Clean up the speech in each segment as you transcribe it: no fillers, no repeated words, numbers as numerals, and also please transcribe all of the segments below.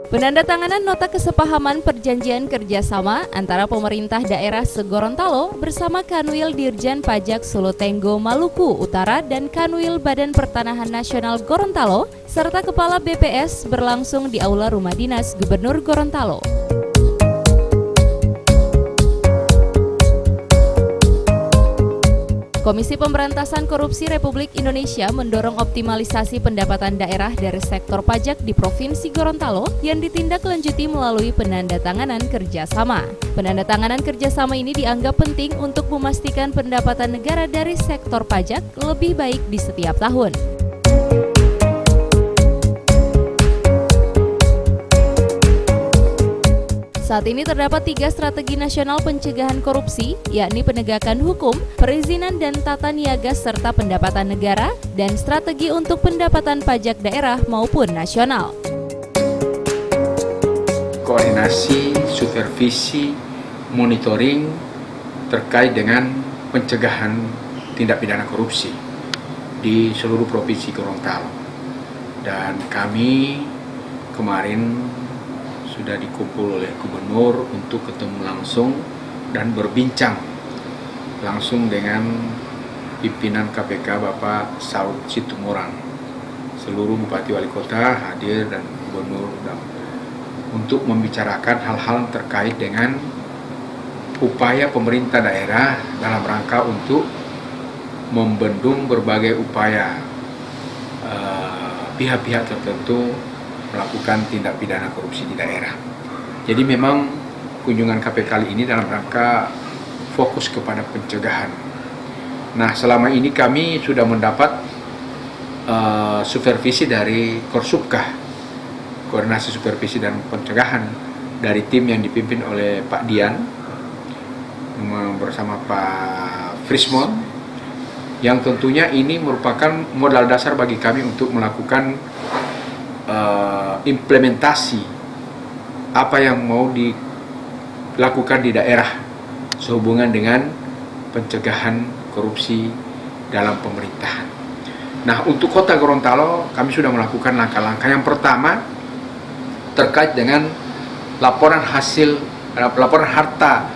Penandatanganan nota kesepahaman perjanjian kerjasama antara pemerintah daerah Segorontalo bersama Kanwil Dirjen Pajak Sulutenggo Maluku Utara dan Kanwil Badan Pertanahan Nasional Gorontalo serta Kepala BPS berlangsung di Aula Rumah Dinas Gubernur Gorontalo. Komisi Pemberantasan Korupsi Republik Indonesia mendorong optimalisasi pendapatan daerah dari sektor pajak di Provinsi Gorontalo yang ditindaklanjuti melalui penandatanganan kerjasama. Penandatanganan kerjasama ini dianggap penting untuk memastikan pendapatan negara dari sektor pajak lebih baik di setiap tahun. Saat ini terdapat 3 strategi nasional pencegahan korupsi, yakni penegakan hukum, perizinan dan tata niaga serta pendapatan negara, dan strategi untuk pendapatan pajak daerah maupun nasional. Koordinasi, supervisi, monitoring terkait dengan pencegahan tindak pidana korupsi di seluruh Provinsi Gorontalo. Dan kami kemarin sudah dikumpul oleh gubernur untuk ketemu langsung dan berbincang langsung dengan pimpinan KPK Bapak Saud Situmorang. Seluruh bupati wali kota hadir dan gubernur untuk membicarakan hal-hal terkait dengan upaya pemerintah daerah dalam rangka untuk membendung berbagai upaya pihak-pihak tertentu melakukan tindak pidana korupsi di daerah. Jadi memang kunjungan KPK kali ini dalam rangka fokus kepada pencegahan. Nah, selama ini kami sudah mendapat supervisi dari Korsubkah, koordinasi supervisi dan pencegahan dari tim yang dipimpin oleh Pak Dian bersama Pak Frismon, yang tentunya ini merupakan modal dasar bagi kami untuk melakukan implementasi apa yang mau dilakukan di daerah sehubungan dengan pencegahan korupsi dalam pemerintahan. Nah, untuk Kota Gorontalo kami sudah melakukan langkah-langkah. Yang pertama terkait dengan laporan harta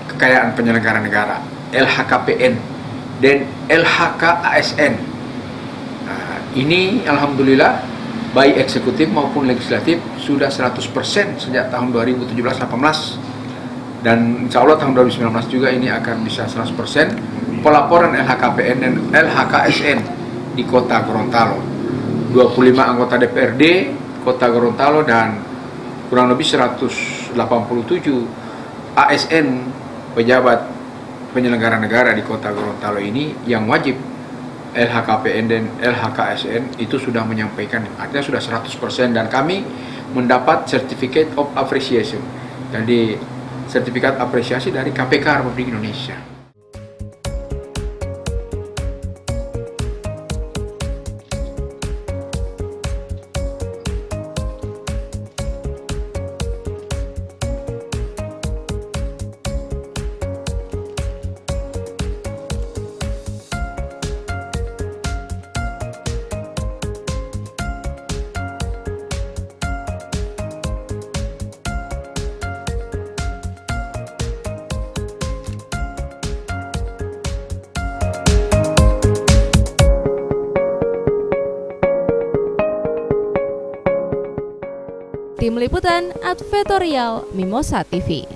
kekayaan penyelenggara negara LHKPN dan LHKASN. Nah, ini alhamdulillah baik eksekutif maupun legislatif sudah 100% sejak tahun 2017-18, dan insya Allah tahun 2019 juga ini akan bisa 100% pelaporan LHKPN dan LHKSN di Kota Gorontalo. 25 anggota DPRD Kota Gorontalo dan kurang lebih 187 ASN pejabat penyelenggara negara di Kota Gorontalo ini yang wajib LHKPN dan LHKSN itu sudah menyampaikan, artinya sudah 100%, dan kami mendapat Certificate of Appreciation, jadi sertifikat apresiasi dari KPK Republik Indonesia. Tim Liputan Advertorial Mimosa TV.